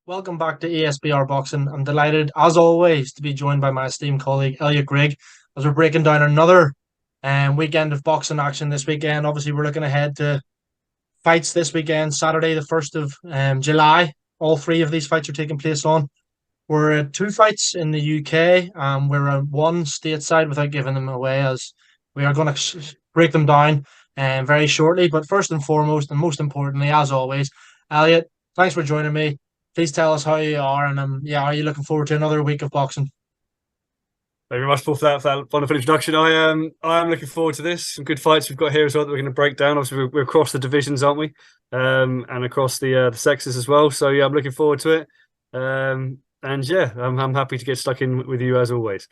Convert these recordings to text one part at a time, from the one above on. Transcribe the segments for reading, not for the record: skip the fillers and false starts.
Welcome back to ASBR Boxing. I'm delighted, as always, to be joined by my esteemed colleague Elliott as we're breaking down another weekend of boxing action this weekend. Obviously, we're looking ahead to fights this weekend, Saturday, the 1st of July. All three of these fights are taking place on. We're at two fights in the UK, and we're at one stateside without giving them away, as we are going to break them down very shortly. But first and foremost, and most importantly, as always, Elliott, thanks for joining me. Please tell us how you are, and are you looking forward to another week of boxing? Thank you very much, Paul, for that wonderful introduction. I am looking forward to this. Some good fights we've got here as well that we're going to break down. Obviously, we're across the divisions, aren't we? And across the sexes as well. So yeah, I'm looking forward to it. I'm happy to get stuck in with you as always.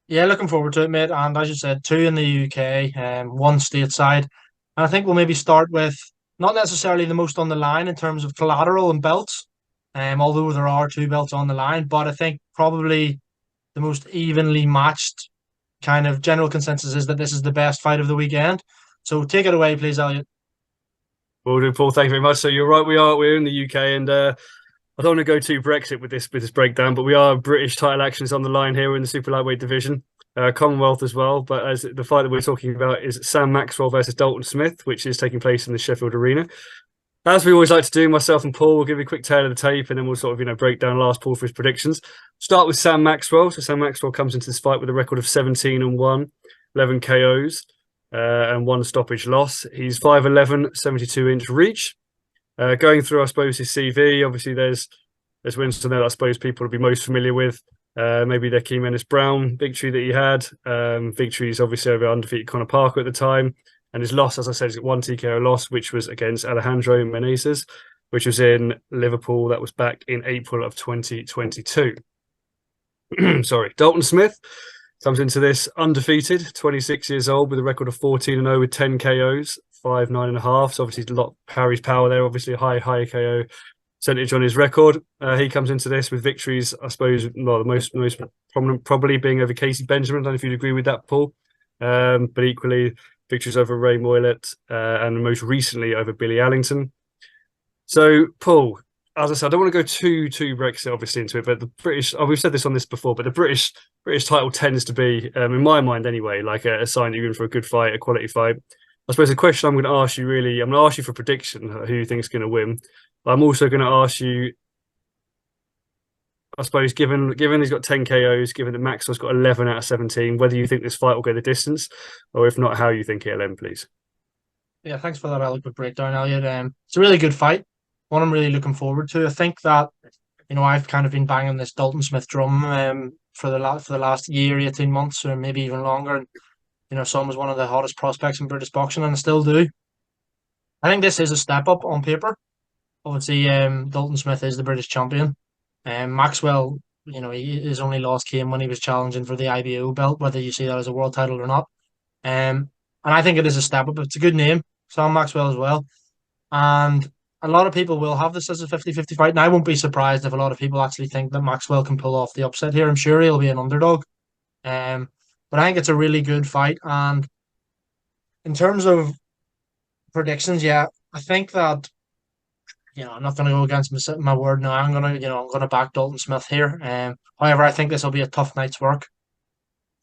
Yeah, looking forward to it, mate. And as you said, two in the UK, one stateside. And I think we'll maybe start with not necessarily the most on the line in terms of collateral and belts, although there are two belts on the line, but I think probably the most evenly matched kind of general consensus is that this is the best fight of the weekend. So take it away, please, Elliott. Will do, Paul. Thank you very much. So you're right, we're in the UK, and I don't want to go too Brexit with this breakdown, but we are British title actions on the line here in the super lightweight division, Commonwealth as well. But as the fight that we're talking about is Sam Maxwell versus Dalton Smith, which is taking place in the Sheffield Arena. As we always like to do, myself and Paul will give you a quick tail of the tape, and then we'll sort of break down last Paul for his predictions. Start with Sam Maxwell. So Sam Maxwell comes into this fight with a record of 17-1, 11 KOs, and one stoppage loss. He's 5'11", 72-inch reach. Going through, I suppose, his CV, obviously there's wins on there that I suppose people will be most familiar with. Maybe the Keemenis Brown victory that he had. Victories obviously over undefeated Conor Parker at the time. And his loss, as I said, is one TKO loss, which was against Alejandro Meneses, which was in Liverpool. That was back in April of 2022. Sorry. Dalton Smith comes into this undefeated, 26 years old, with a record of 14-0 with 10 KOs, 5'9.5". So obviously a lot of Harry's power there, obviously a high KO percentage on his record. He comes into this with victories, I suppose, well, the most prominent probably being over Casey Benjamin. I don't know if you'd agree with that, Paul. But equally, victories over Ray Moylett, and most recently over Billy Allington. So, Paul, as I said, I don't want to go too Brexit obviously into it, but the British, we've said this on this before, but the British title tends to be, in my mind anyway, like a sign that you're in for a good fight, a quality fight. I suppose the question I'm going to ask you really, I'm going to ask you for prediction, who you think is going to win. But I'm also going to ask you, I suppose, given he's got 10 KOs, given that Maxwell's got 11 out of 17, whether you think this fight will go the distance, or if not, how you think it'll end, please. Yeah, thanks for that eloquent breakdown, Elliott. It's a really good fight, one I'm really looking forward to. I think that, I've kind of been banging this Dalton Smith drum for the last year, 18 months, or maybe even longer. And, Sam was one of the hottest prospects in British boxing, and I still do. I think this is a step up on paper. Obviously, Dalton Smith is the British champion. Maxwell, his only loss came when he was challenging for the IBO belt, whether you see that as a world title or not. And I think it is a step up. It's a good name, Sam Maxwell as well. And a lot of people will have this as a 50-50 fight. And I won't be surprised if a lot of people actually think that Maxwell can pull off the upset here. I'm sure he'll be an underdog. But I think it's a really good fight. And in terms of predictions, yeah, I think that I'm not going to go against my word now. I'm gonna back Dalton Smith here. However, I think this will be a tough night's work.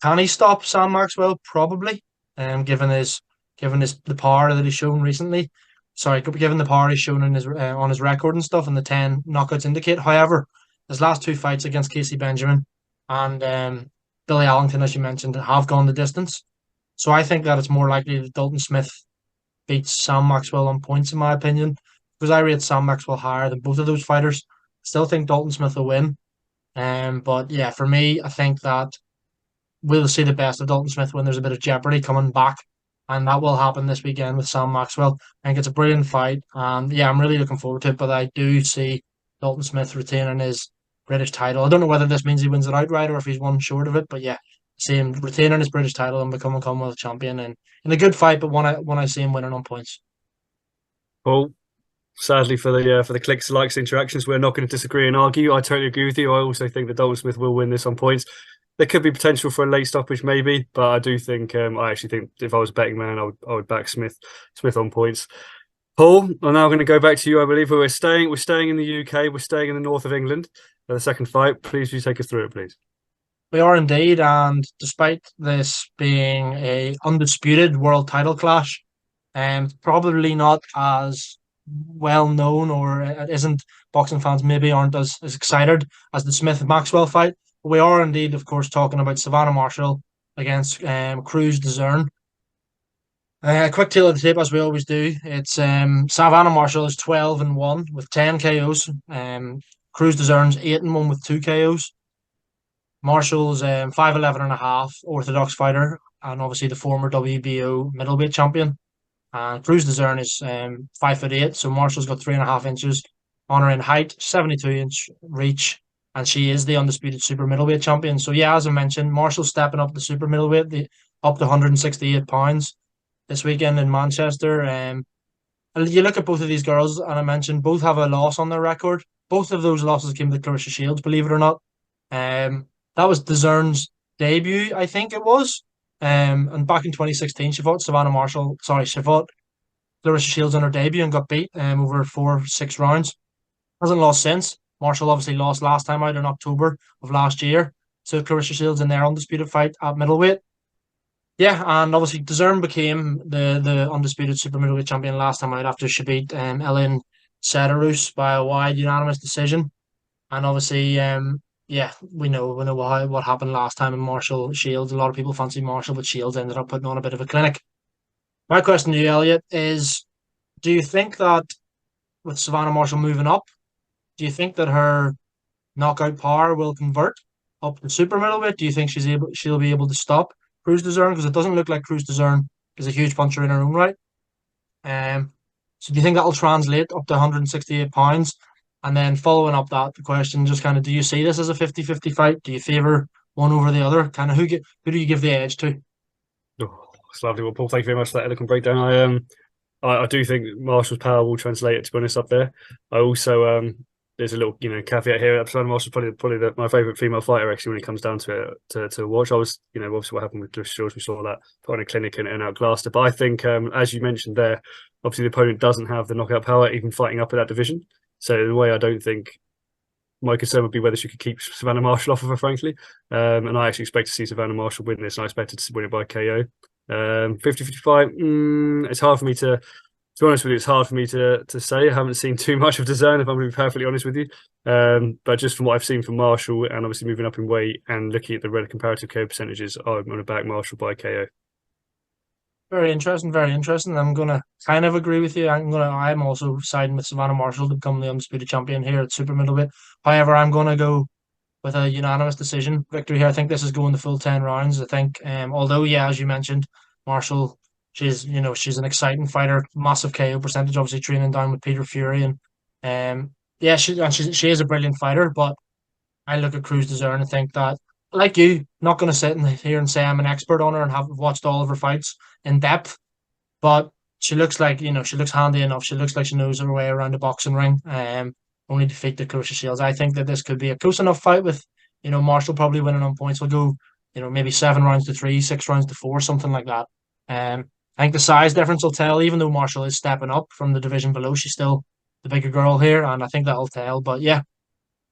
Can he stop Sam Maxwell? Probably. Given the power that he's shown recently. Sorry, given the power he's shown in his on his record and stuff, and the 10 knockouts indicate. However, his last two fights against Casey Benjamin and Billy Allington, as you mentioned, have gone the distance. So I think that it's more likely that Dalton Smith beats Sam Maxwell on points, in my opinion, because I rate Sam Maxwell higher than both of those fighters. Still think Dalton Smith will win. But yeah, for me, I think that we'll see the best of Dalton Smith when there's a bit of jeopardy coming back. And that will happen this weekend with Sam Maxwell. I think it's a brilliant fight. And yeah, I'm really looking forward to it. But I do see Dalton Smith retaining his British title. I don't know whether this means he wins it outright or if he's one short of it. But yeah, I see him retaining his British title and becoming Commonwealth champion. And in a good fight, but one I see him winning on points. Paul, sadly for the clicks, likes, interactions, we're not going to disagree and argue. I totally agree with you. I also think that Dalton Smith will win this on points. There could be potential for a late stoppage, maybe, but I do think I actually think if I was a betting man, I would back Smith on points. Paul, I'm now going to go back to you. I believe we're staying in the UK. We're staying in the north of England for the second fight. Please, you take us through it, please. We are indeed, and despite this being a undisputed world title clash, probably not as well known, or it isn't, boxing fans maybe aren't as excited as the Smith Maxwell fight. But we are indeed, of course, talking about Savannah Marshall against Cruz Dezrun. A quick tale of the tape, as we always do. It's Savannah Marshall is 12-1 with 10 KOs. Cruz Dezern's 8-1 with 2 KOs. Marshall's 5'11 and a half, orthodox fighter, and obviously the former WBO middleweight champion. And Cruz Dezrun is 5'8", so Marshall's got 3.5 inches on her in height, 72-inch reach, and she is the undisputed super middleweight champion. So yeah, as I mentioned, Marshall's stepping up the super middleweight, up to 168 pounds this weekend in Manchester. You look at both of these girls, and I mentioned both have a loss on their record. Both of those losses came to Claressa Shields, believe it or not. That was Dezern's debut, I think it was. And back in 2016, she fought she fought Claressa Shields on her debut and got beat over 4-6 rounds. Hasn't lost since. Marshall obviously lost last time out in October of last year to Claressa Shields in their undisputed fight at middleweight. Yeah, and obviously Dezrun became the undisputed super middleweight champion last time out after she beat Elliott and Paul by a wide unanimous decision. And obviously, yeah, we know what happened last time in Marshall Shields. A lot of people fancied Marshall, but Shields ended up putting on a bit of a clinic. My question to you, Elliot, is: do you think that with Savannah Marshall moving up, do you think that her knockout power will convert up to super middleweight? Do you think she'll be able to stop Cruz Dezrun? Because it doesn't look like Cruz Dezrun is a huge puncher in her own right. So do you think that'll translate up to 168 pounds? And then following up that, the question just kind of, do you see this as a 50-50 fight? Do you favour one over the other? Kind of who do you give the edge to? Oh, it's lovely. Well, Paul, thank you very much for that eloquent breakdown. I do think Marshall's power will translate it, to be honest, up there. I also there's a little caveat here. Marshall's probably my favourite female fighter actually when it comes down to it to watch. I was obviously what happened with Claressa Shields, we saw that put on a clinic and outclassed her. But I think as you mentioned there, obviously the opponent doesn't have the knockout power even fighting up in that division. So in a way, I don't think my concern would be whether she could keep Savannah Marshall off of her, frankly. And I actually expect to see Savannah Marshall win this, and I expected to win it by KO. 50-55, it's hard for me to be honest with you, it's hard for me to say. I haven't seen too much of Dezrun, if I'm going to be perfectly honest with you. But just from what I've seen from Marshall, and obviously moving up in weight and looking at the red comparative KO percentages, I'm going to back Marshall by KO. Very interesting, very interesting. I'm gonna kind of agree with you. I'm also siding with Savannah Marshall to become the undisputed champion here at super middleweight. However, I'm gonna go with a unanimous decision victory here. I think this is going the full 10 rounds. I think, although yeah, as you mentioned, Marshall, she's an exciting fighter, massive KO percentage, obviously training down with Peter Fury, and yeah, she is a brilliant fighter. But I look at Cruz Dezrun and think that, like you, not going to sit in here and say I'm an expert on her and have watched all of her fights in depth, but she looks like she looks handy enough. She looks like she knows her way around a boxing ring. Only defeat the Claressa Shields. I think that this could be a close enough fight with Marshall probably winning on points. We'll go maybe 7 rounds to 3, 6 rounds to 4, something like that. I think the size difference will tell. Even though Marshall is stepping up from the division below, she's still the bigger girl here, and I think that'll tell. But yeah,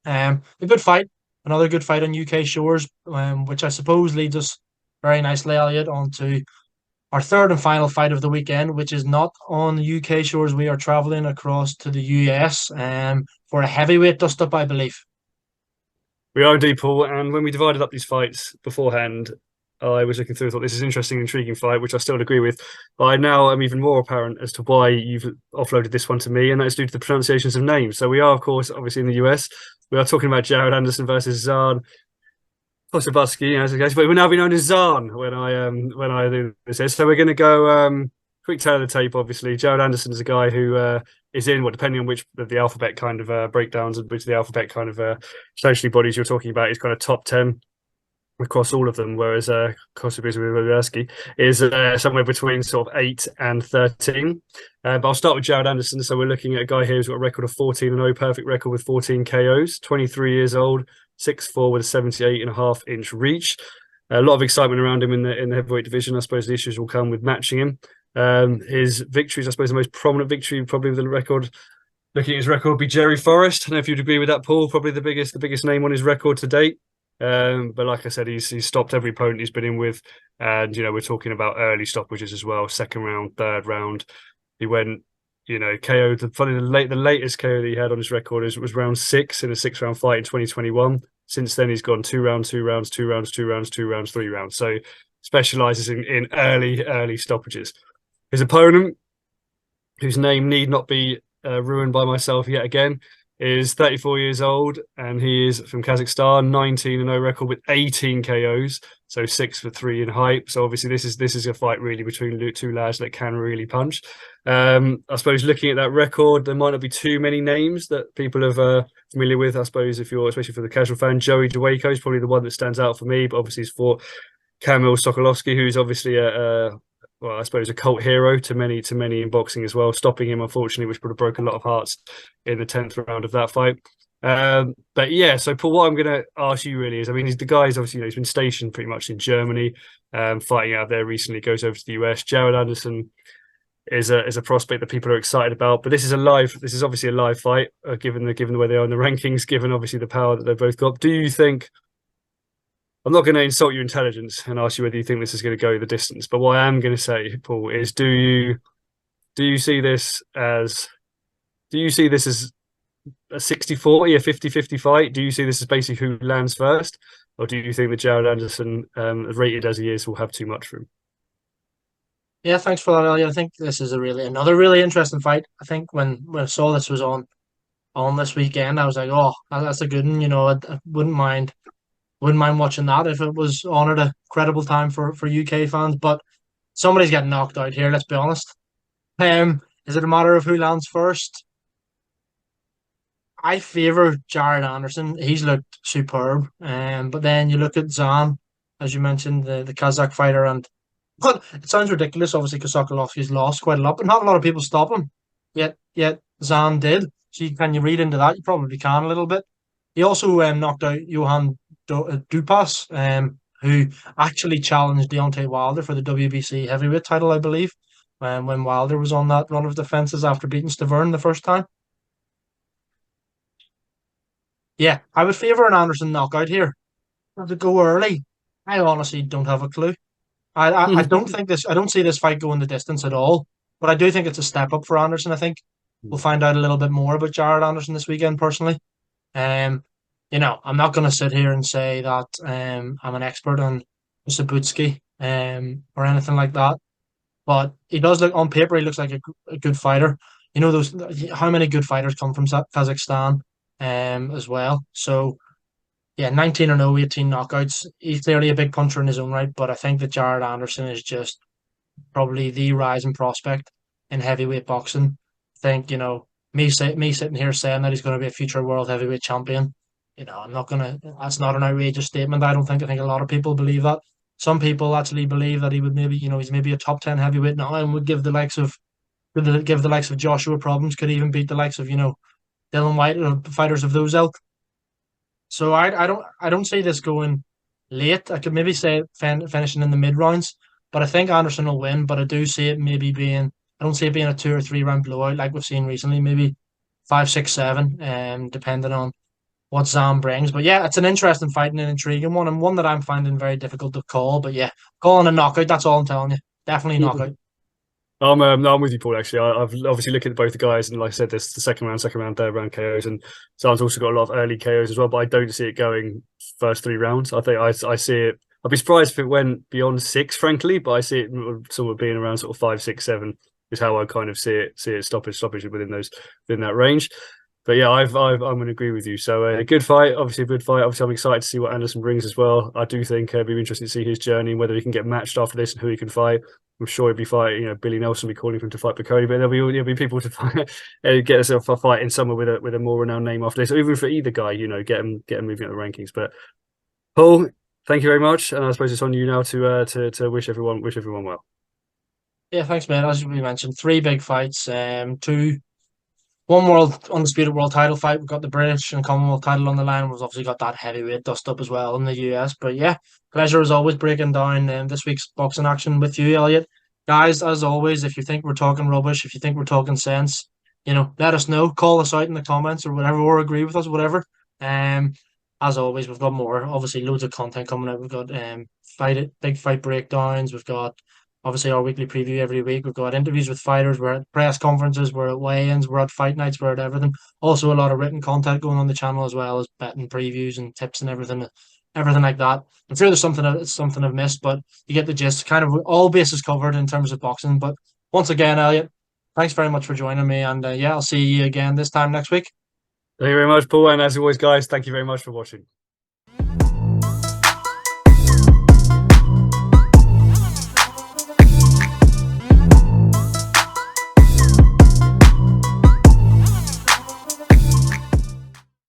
a good fight. Another good fight on UK shores, which I suppose leads us very nicely, Elliot, onto our third and final fight of the weekend, which is not on the UK shores. We are travelling across to the US for a heavyweight dust-up, I believe. We are indeed, Paul. And when we divided up these fights beforehand, I was looking through and thought this is an interesting, intriguing fight, which I still agree with. But I now am even more apparent as to why you've offloaded this one to me, and that's due to the pronunciations of names. So we are, of course, obviously in the US. We are talking about Jared Anderson versus ZHAN KOSSOBUTSKIY, as the case, but we'll now be known as ZHAN when I do this. So we're going to go quick tale of the tape. Obviously, Jared Anderson is a guy who is in depending on which of the alphabet kind of breakdowns and which of the alphabet kind of essentially bodies you're talking about, is kind of top 10 across all of them, whereas KOSSOBUTSKIY is somewhere between sort of 8 and 13. But I'll start with Jared Anderson. So we're looking at a guy here who's got a record of 14-0, perfect record with 14 KOs, 23 years old, 6'4" with a 78.5-inch reach. A lot of excitement around him in the heavyweight division. I suppose the issues will come with matching him. His victories, I suppose, the most prominent victory, probably the record. Looking at his record, would be Jerry Forrest. I don't know if you'd agree with that, Paul. Probably the biggest name on his record to date. But like I said, he's stopped every opponent he's been in with, and we're talking about early stoppages as well. Second round, third round, he went. KO'd. The latest KO that he had on his record was round 6 in a 6-round fight in 2021. Since then, he's gone 2 rounds, 2 rounds, 2 rounds, 2 rounds, 2 rounds, 3 rounds. So specializes in early stoppages. His opponent, whose name need not be ruined by myself yet again, is 34 years old, and he is from Kazakhstan. 19-0 record with 18 KOs, so 6'3" in height. So obviously this is a fight really between two lads that can really punch. I suppose looking at that record, there might not be too many names that people are familiar with. I suppose especially for the casual fan, Joey Dwayko is probably the one that stands out for me. But obviously he's fought Kamil Sokolovsky, who's obviously I suppose a cult hero to many in boxing as well, stopping him unfortunately, which would have broken a lot of hearts in the 10th round of that fight. But yeah, so Paul, what I'm going to ask you really is, I mean, the guy's obviously he's been stationed pretty much in Germany, fighting out there recently, goes over to the US. Jared Anderson is a prospect that people are excited about, but this is obviously a live fight, given the way they are in the rankings, given obviously the power that they've both got. Do you think? I'm not going to insult your intelligence and ask you whether you think this is going to go the distance, but what I am going to say, Paul, is do you see this as a 60-40, a 50-50 fight? Do you see this as basically who lands first, or do you think that Jared Anderson, rated as he is, will have too much for him? Yeah, thanks for that, Elliot. I think this is another really interesting fight. I think when I saw this was on this weekend, I was like, oh, that's a good one. I wouldn't mind watching that if it was on at a credible time for UK fans. But somebody's getting knocked out here. Let's be honest. Is it a matter of who lands first? I favour Jared Anderson. He's looked superb. But then you look at ZHAN, as you mentioned, the Kazakh fighter, and but it sounds ridiculous, obviously, because Sokolovsky's lost quite a lot, but not a lot of people stop him. Yet ZHAN did. So can you read into that? You probably can a little bit. He also knocked out Johan Dupas, who actually challenged Deontay Wilder for the WBC heavyweight title, I believe, when Wilder was on that run of defences after beating Dezrun the first time. Yeah, I would favour an Anderson knockout here. To go early, I honestly don't have a clue. I don't think I don't see this fight going the distance at all, but I do think it's a step up for Anderson. I think we'll find out a little bit more about Jared Anderson this weekend, personally. I'm not going to sit here and say that I'm an expert on KOSSOBUTSKIY or anything like that, but he does look, on paper, he looks like a good fighter. How many good fighters come from Kazakhstan as well. So yeah, 19-0, 18 knockouts. He's clearly a big puncher in his own right, but I think that Jared Anderson is just probably the rising prospect in heavyweight boxing. I think, me sitting here saying that he's going to be a future world heavyweight champion, I'm not going to, that's not an outrageous statement. I think a lot of people believe that. Some people actually believe that he would maybe, he's maybe a top 10 heavyweight now and would give the likes of Joshua problems, could even beat the likes of, Dylan White or fighters of those ilk. So I don't see this going late. I could maybe say finishing in the mid rounds, but I think Anderson will win. But I do see it maybe being, I don't see it being a 2 or 3 round blowout like we've seen recently. Maybe 5, 6, 7, depending on what ZHAN brings. But yeah, it's an interesting fight and an intriguing one, and one that I'm finding very difficult to call. But yeah, calling a knockout. That's all I'm telling you. Definitely knockout. I'm with you, Paul. Actually, I've obviously looked at both the guys, and like I said, there's the second round, third round KOs, and Zan's also got a lot of early KOs as well. But I don't see it going first 3 rounds. I think I see it. I'd be surprised if it went beyond 6, frankly. But I see it sort of being around sort of 5, 6, 7 is how I kind of see it stoppage within that range. But yeah, I'm going to agree with you. So a good fight, obviously a good fight. Obviously, I'm excited to see what Anderson brings as well. I do think it'd be interesting to see his journey, whether he can get matched after this and who he can fight. I'm sure he'd be fighting. Billy Nelson will be calling for him to fight Bacody, but there'll be people to fight, get us a fight in somewhere with a more renowned name after this. Or even for either guy, get him moving up the rankings. But Paul, thank you very much, and I suppose it's on you now to wish everyone well. Yeah, thanks, man. As we mentioned, 3 big fights, 1 undisputed world title fight. We've got the British and Commonwealth title on the line. We've obviously got that heavyweight dust up as well in the US. But yeah, pleasure as always breaking down this week's boxing action with you, Elliot. guys, as always, if you think we're talking rubbish, if you think we're talking sense, let us know. Call us out in the comments or whatever, or agree with us, whatever. Um, as always, we've got more. Obviously, loads of content coming out. We've got big fight breakdowns. We've got obviously our weekly preview every week. We've got interviews with fighters. We're at press conferences. We're at weigh-ins. We're at fight nights. We're at everything. Also, a lot of written content going on the channel as well as betting previews and tips and everything like that. I'm sure there's something I've missed, but you get the gist. Kind of all bases covered in terms of boxing. But once again, Elliot, thanks very much for joining me, and yeah, I'll see you again this time next week. Thank you very much, Paul. And as always, guys, thank you very much for watching.